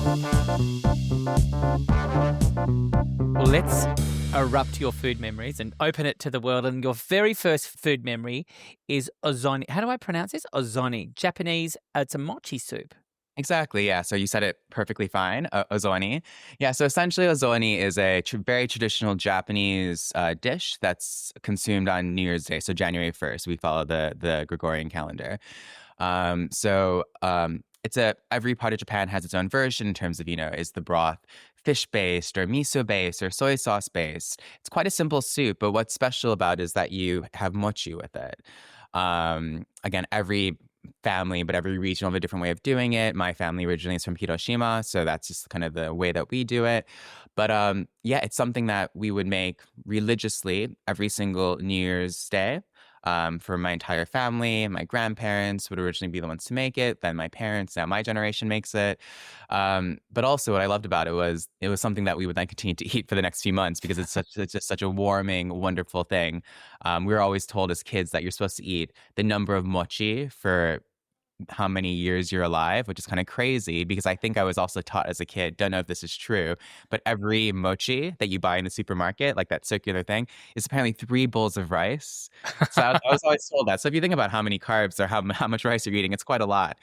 Well, let's erupt your food memories and open it to the world. And your very first food memory is Ozoni. How do I pronounce this? Ozoni. Japanese, it's a mochi soup. Exactly. Yeah. So you said it perfectly fine. Ozoni. Yeah. So essentially, ozoni is a very traditional Japanese dish that's consumed on New Year's Day. So January 1st. We follow the Gregorian calendar. It's a every part of Japan has its own version in terms of is the broth fish based or miso based or soy sauce based. It's quite a simple soup, but what's special about it is that you have mochi with it. Again, every family, but every region will have a different way of doing it. My family originally is from Hiroshima, so that's just kind of the way that we do it. But yeah, it's something that we would make religiously every single New Year's Day. For my entire family, my grandparents would originally be the ones to make it. Then my parents, now my generation makes it. But also, what I loved about it was something that we would then continue to eat for the next few months because it's just such a warming, wonderful thing. We were always told as kids that you're supposed to eat the number of mochi for how many years you're alive, which is kind of crazy because I think I was also taught as a kid, don't know if this is true, but every mochi that you buy in the supermarket, like that circular thing, is apparently 3 bowls of rice. So I was always told that. So if you think about how many carbs or how much rice you're eating, it's quite a lot.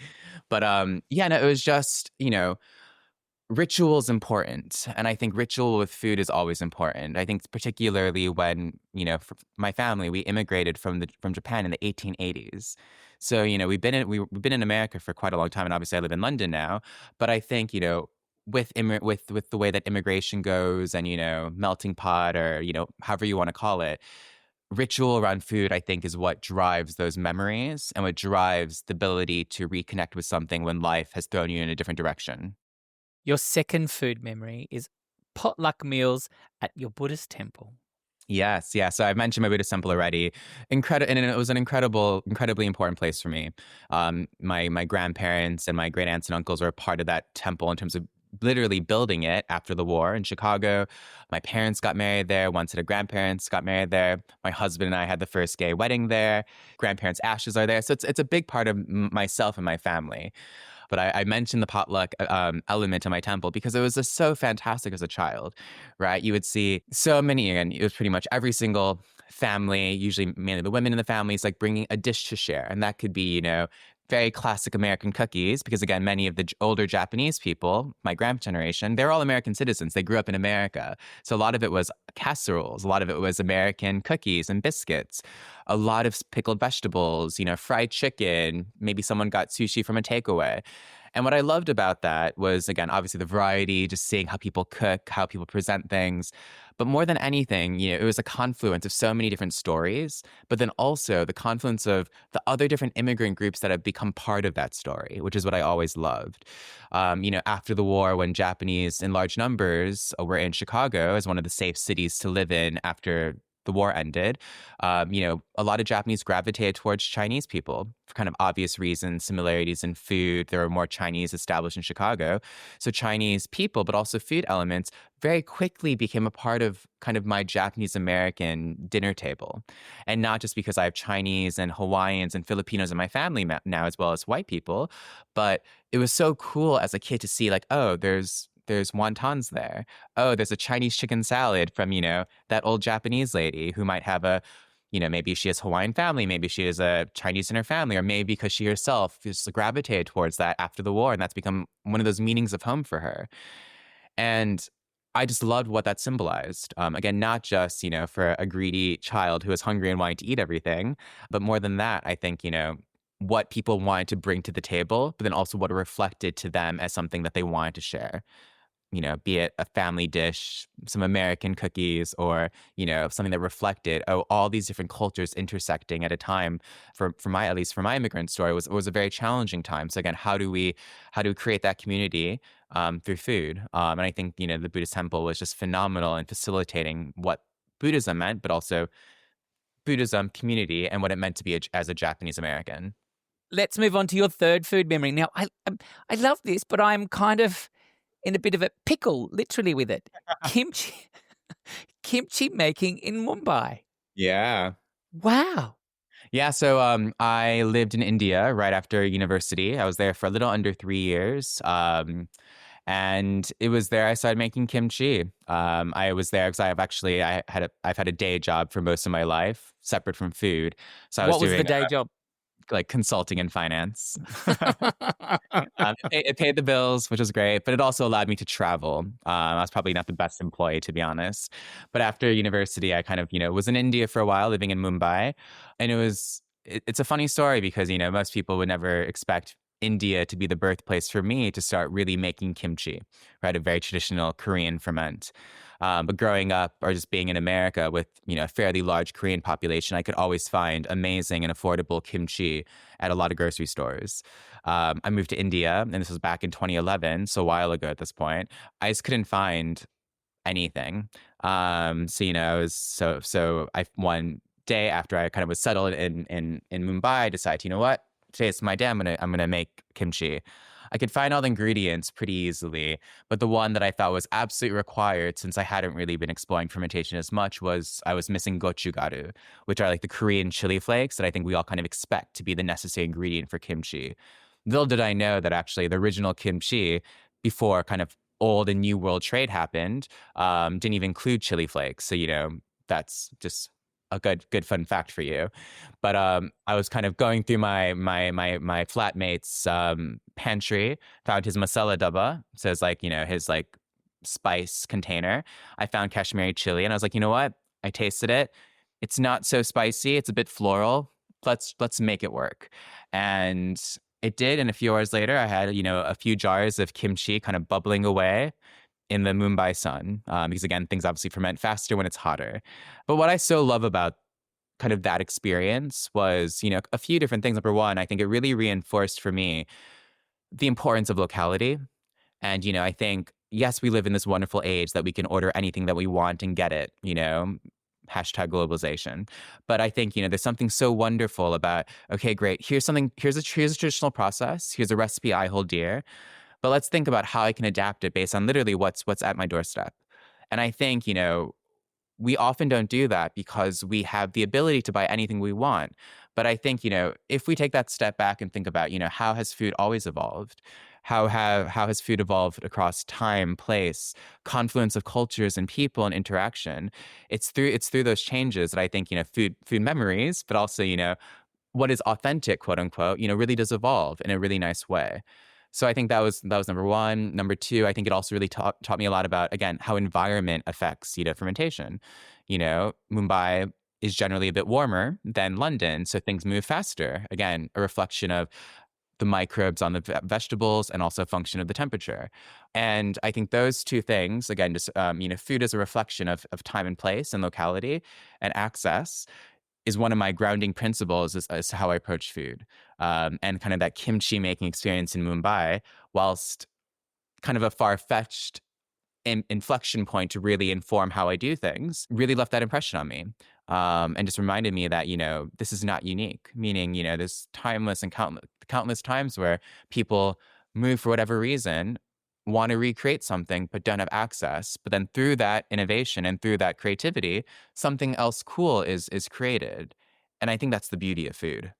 But yeah, no, it was just, ritual is important. And I think ritual with food is always important. I think particularly when, for my family, we immigrated from Japan in the 1880s. So, we've been in America for quite a long time. And obviously I live in London now. But I think, with the way that immigration goes and, melting pot or, however you want to call it, ritual around food, I think, is what drives those memories and what drives the ability to reconnect with something when life has thrown you in a different direction. Your second food memory is potluck meals at your Buddhist temple. Yes, yeah. So I've mentioned my Buddhist temple already. And it was an incredibly important place for me. My grandparents and my great aunts and uncles were a part of that temple in terms of literally building it after the war in Chicago. My parents got married there. One set of grandparents got married there. My husband and I had the first gay wedding there. Grandparents' ashes are there. So it's a big part of myself and my family. But I mentioned the potluck element in my temple because it was just so fantastic as a child, right? You would see so many, and it was pretty much every single family, usually mainly the women in the families, like bringing a dish to share. And that could be, very classic American cookies, because again, many of the older Japanese people, my grandpa generation, they're all American citizens. They grew up in America. So a lot of it was casseroles. A lot of it was American cookies and biscuits. A lot of pickled vegetables, fried chicken. Maybe someone got sushi from a takeaway. And what I loved about that was, again, obviously the variety, just seeing how people cook, how people present things. But more than anything, it was a confluence of so many different stories, but then also the confluence of the other different immigrant groups that have become part of that story, which is what I always loved. After the war, when Japanese in large numbers were in Chicago as one of the safe cities to live in after the war ended, a lot of Japanese gravitated towards Chinese people for kind of obvious reasons, similarities in food. There were more Chinese established in Chicago. So Chinese people, but also food elements, very quickly became a part of kind of my Japanese American dinner table. And not just because I have Chinese and Hawaiians and Filipinos in my family now, as well as white people, but it was so cool as a kid to see like, oh, there's wontons there. Oh, there's a Chinese chicken salad from, that old Japanese lady who might have maybe she has Hawaiian family, maybe she has a Chinese in her family, or maybe because she herself just gravitated towards that after the war, and that's become one of those meanings of home for her. And I just loved what that symbolized. Again, not just, for a greedy child who is hungry and wanting to eat everything, but more than that, I think, what people wanted to bring to the table, but then also what it reflected to them as something that they wanted to share. Be it a family dish, some American cookies, or, something that reflected, oh, all these different cultures intersecting at a time at least for my immigrant story was a very challenging time. So again, how do we create that community through food? And I think, the Buddhist temple was just phenomenal in facilitating what Buddhism meant, but also Buddhism community and what it meant to be as a Japanese American. Let's move on to your third food memory. Now, I love this, but I'm kind of in a bit of a pickle, literally, with it. Kimchi, kimchi making in Mumbai. Yeah. Wow. Yeah, so I lived in India right after university. I was there for a little under 3 years. And it was there I started making kimchi. I was there because I've had a day job for most of my life, separate from food. So I was What was the doing day job? like consulting in finance. It paid the bills, which was great, but it also allowed me to travel. I was probably not the best employee, to be honest. But after university, I kind of, was in India for a while, living in Mumbai. And it's a funny story because, most people would never expect India to be the birthplace for me to start really making kimchi, right? A very traditional Korean ferment. But growing up or just being in America with, a fairly large Korean population, I could always find amazing and affordable kimchi at a lot of grocery stores. I moved to India, and this was back in 2011, so a while ago at this point. I just couldn't find anything. So I one day after I kind of was settled in Mumbai, I decided, you know what? Today's my day. I'm gonna make kimchi. I could find all the ingredients pretty easily, but the one that I thought was absolutely required, since I hadn't really been exploring fermentation as much, was I was missing gochugaru, which are like the Korean chili flakes that I think we all kind of expect to be the necessary ingredient for kimchi. Little did I know that actually the original kimchi, before kind of old and new world trade happened, didn't even include chili flakes. So, that's just a good fun fact for you. But I was kind of going through my flatmate's pantry, found his masala dabba, so it's like, his like spice container. I found Kashmiri chili, and I was like, you know what? I tasted it. It's not so spicy. It's a bit floral. Let's make it work. And it did. And a few hours later, I had, a few jars of kimchi kind of bubbling away in the Mumbai sun. Because again, things obviously ferment faster when it's hotter. But what I so love about kind of that experience was, a few different things. Number one, I think it really reinforced for me the importance of locality. And, I think, yes, we live in this wonderful age that we can order anything that we want and get it, hashtag globalization. But I think, there's something so wonderful about, okay, great. Here's a traditional process. Here's a recipe I hold dear. But let's think about how I can adapt it based on literally what's at my doorstep. And I think, we often don't do that because we have the ability to buy anything we want. But I think, if we take that step back and think about, how has food always evolved? How has food evolved across time, place, confluence of cultures and people and interaction? It's through those changes that I think, food memories, but also, what is authentic, quote unquote, really does evolve in a really nice way. So I think that was number one. Number two, I think it also really taught me a lot about, again, how environment affects, fermentation. Mumbai is generally a bit warmer than London, so things move faster. Again, a reflection of the microbes on the vegetables and also a function of the temperature. And I think those two things, again, just, food is a reflection of time and place and locality and access, is one of my grounding principles as to how I approach food. And kind of that kimchi making experience in Mumbai, whilst kind of a far-fetched inflection point to really inform how I do things, really left that impression on me. And just reminded me that, this is not unique, meaning, there's timeless and countless times where people move for whatever reason, want to recreate something, but don't have access. But then through that innovation and through that creativity, something else cool is created. And I think that's the beauty of food.